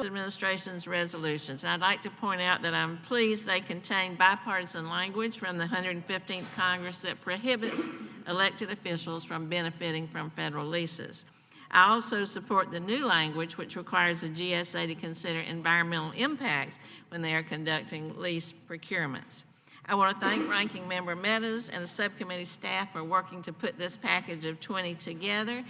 Administration's resolutions. And I'd like to point out that I'm pleased they contain bipartisan language from the 115th Congress that prohibits elected officials from benefiting from federal leases. I also support the new language which requires the GSA to consider environmental impacts when they are conducting lease procurements. I want to thank Ranking Member Meadows and the subcommittee staff for working to put this package of 20 together.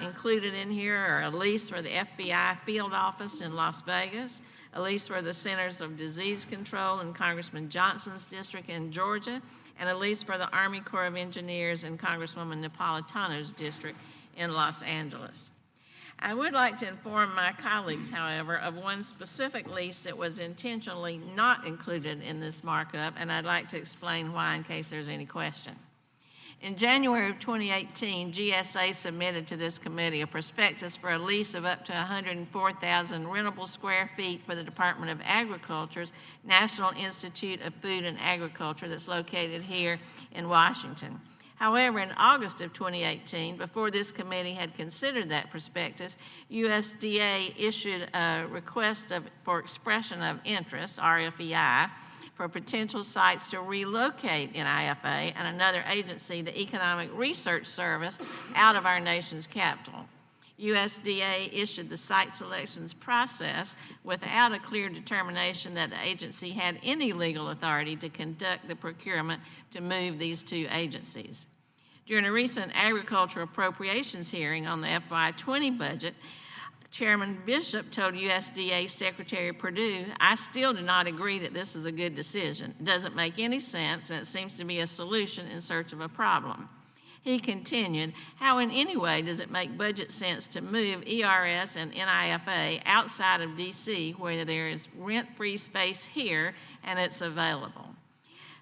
Included in here are a lease for the FBI field office in Las Vegas, a lease for the Centers of Disease Control in Congressman Johnson's district in Georgia, and a lease for the Army Corps of Engineers in Congresswoman Napolitano's district in Los Angeles. I would like to inform my colleagues, however, of one specific lease that was intentionally not included in this markup, and I'd like to explain why in case there's any question. In January of 2018, GSA submitted to this committee a prospectus for a lease of up to 104,000 rentable square feet for the Department of Agriculture's National Institute of Food and Agriculture that's located here in Washington. However, in August of 2018, before this committee had considered that prospectus, USDA issued a request for expression of interest, RFEI, for potential sites to relocate NIFA and another agency, the Economic Research Service, out of our nation's capital. USDA issued the site selections process without a clear determination that the agency had any legal authority to conduct the procurement to move these two agencies. During a recent agriculture appropriations hearing on the FY20 budget, Chairman Bishop told USDA Secretary Perdue, "I still do not agree that this is a good decision. It doesn't make any sense, and it seems to be a solution in search of a problem." He continued, "How in any way does it make budget sense to move ERS and NIFA outside of DC where there is rent-free space here and it's available?"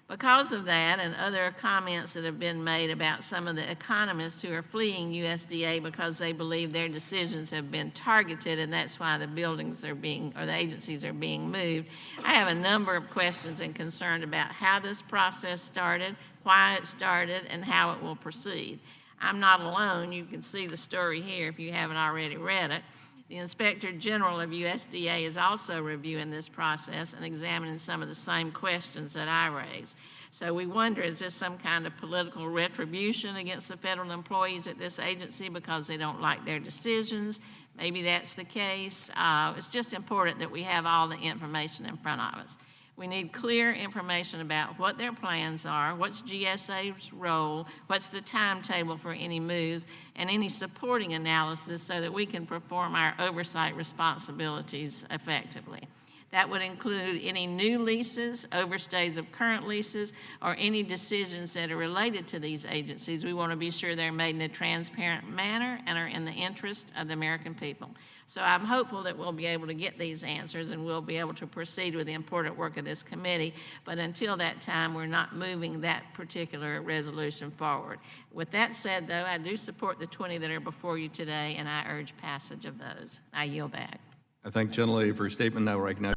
Because of that and other comments that have been made about some of the economists who are fleeing USDA because they believe their decisions have been targeted and that's why the buildings are being, or the agencies are being moved, I have a number of questions and concerns about how this process started, why it started, and how it will proceed. I'm not alone. You can see the story here if you haven't already read it. The Inspector General of USDA is also reviewing this process and examining some of the same questions that I raised. So we wonder, is this some kind of political retribution against the federal employees at this agency because they don't like their decisions? Maybe that's the case. It's just important that we have all the information in front of us. We need clear information about what their plans are, what's GSA's role, what's the timetable for any moves, and any supporting analysis so that we can perform our oversight responsibilities effectively. That would include any new leases, overstays of current leases, or any decisions that are related to these agencies. We want to be sure they're made in a transparent manner and are in the interest of the American people. So I'm hopeful that we'll be able to get these answers and we'll be able to proceed with the important work of this committee. But until that time, we're not moving that particular resolution forward. With that said, though, I do support the 20 that are before you today, and I urge passage of those. I yield back. I thank the gentlelady for her statement. Now recognize